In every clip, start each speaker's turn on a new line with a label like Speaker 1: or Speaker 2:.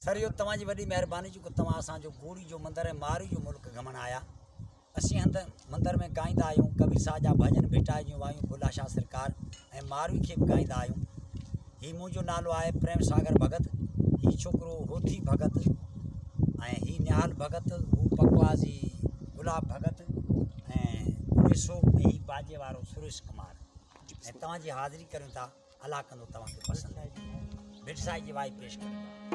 Speaker 1: Sir यो तव्हांजी वॾी महिरबानी जो तव्हां असांजो गोड़ी जो मंदिर ऐं मारी जो मुल्क घुमण आया। असीं हंध मंदिर में गाईंदा आहियूं, कबीर साहिब जा भॼन भेटाइजूं आहियूं, बुला शाह सरकार ऐं मारवी खे बि गाईंदा आहियूं। हीउ मुंहिंजो नालो आहे प्रेम सागर भगत, हीउ छोकिरो होथी भगत ऐं हीउ निहाल भगत, हू पकवाज़ी गुलाब भगत ऐं उड़ीसो में हीउ बाजे वारो सुरेश कुमार। ऐं तव्हांजी हाज़िरी करियूं था, अलाह कंदो तव्हांखे पसंदि। भिट साईं जी वाई पेश करियूं था।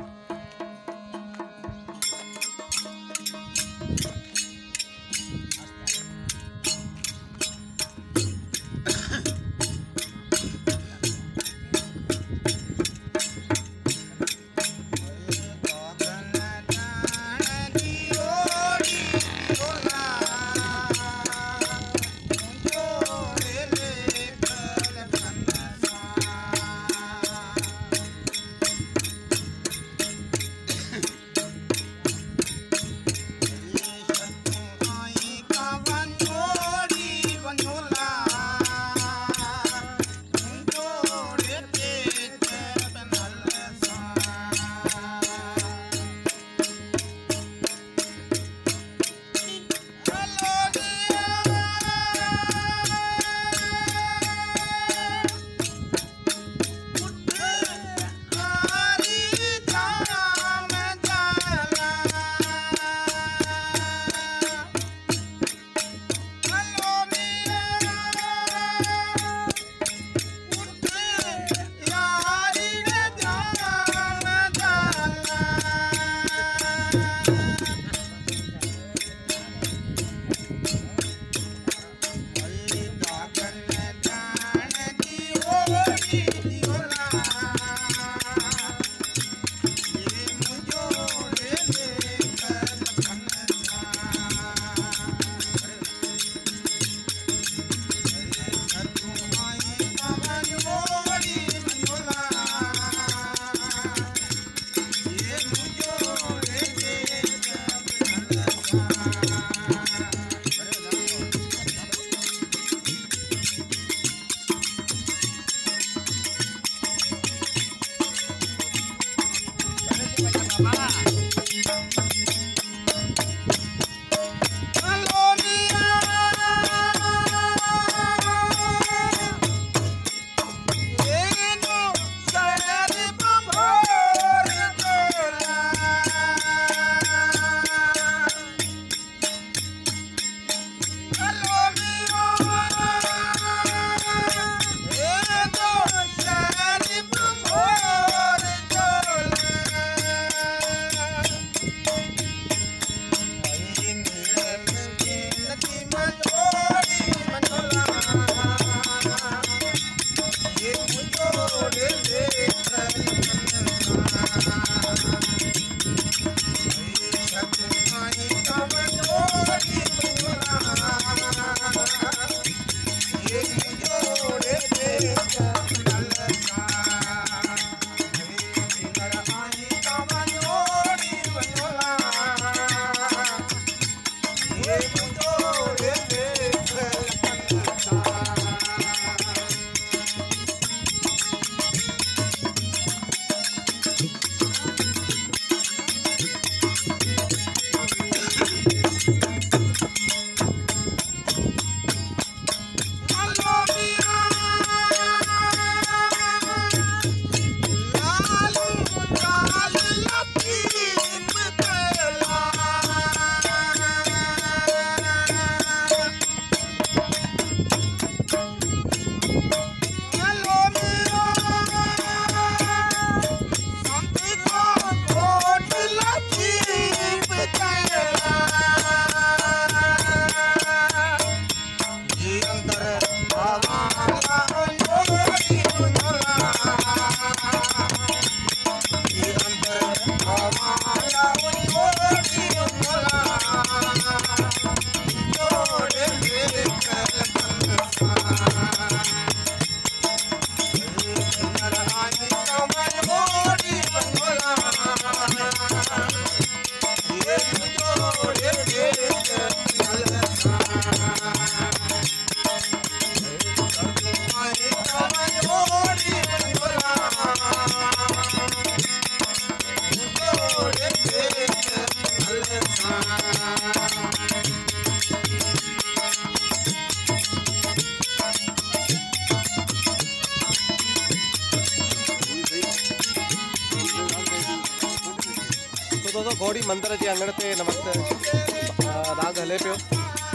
Speaker 2: दोस्तों घोड़ी मंदिर जे अंगण ते हिन वक़्तु राग हले पियो।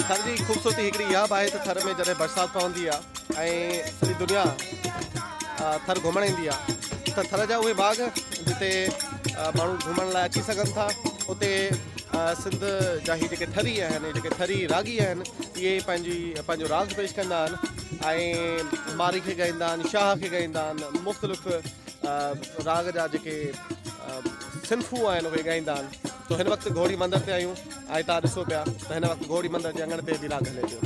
Speaker 2: थर जी ख़ूबसूरती हिकिड़ी इहा बि आहे त थर में जॾहिं बरसाति पवंदी आहे ऐं सॼी दुनिया थर घुमणु ईंदी आहे त थर जा उहे बाग जिते माण्हू घुमण लाइ अची सघनि था। उते सिंध जा ही जेके थरी आहिनि, जेके थरी रागी आहिनि, इहे पंहिंजो राग पेश कंदा आहिनि ऐं मारी खे ॻाईंदा आहिनि, शाह खे ॻाईंदा आहिनि, मुख़्तलिफ़ राग जा जेके सिंफ़ूं आहिनि उहे ॻाईंदा आहिनि। तो हिन वक़्तु घोड़ी मंदर ते आहियूं ऐं तव्हां ॾिसो पिया त हिन वक़्तु घोड़ी मंदर जे अंगण ते बि राग हले पियो।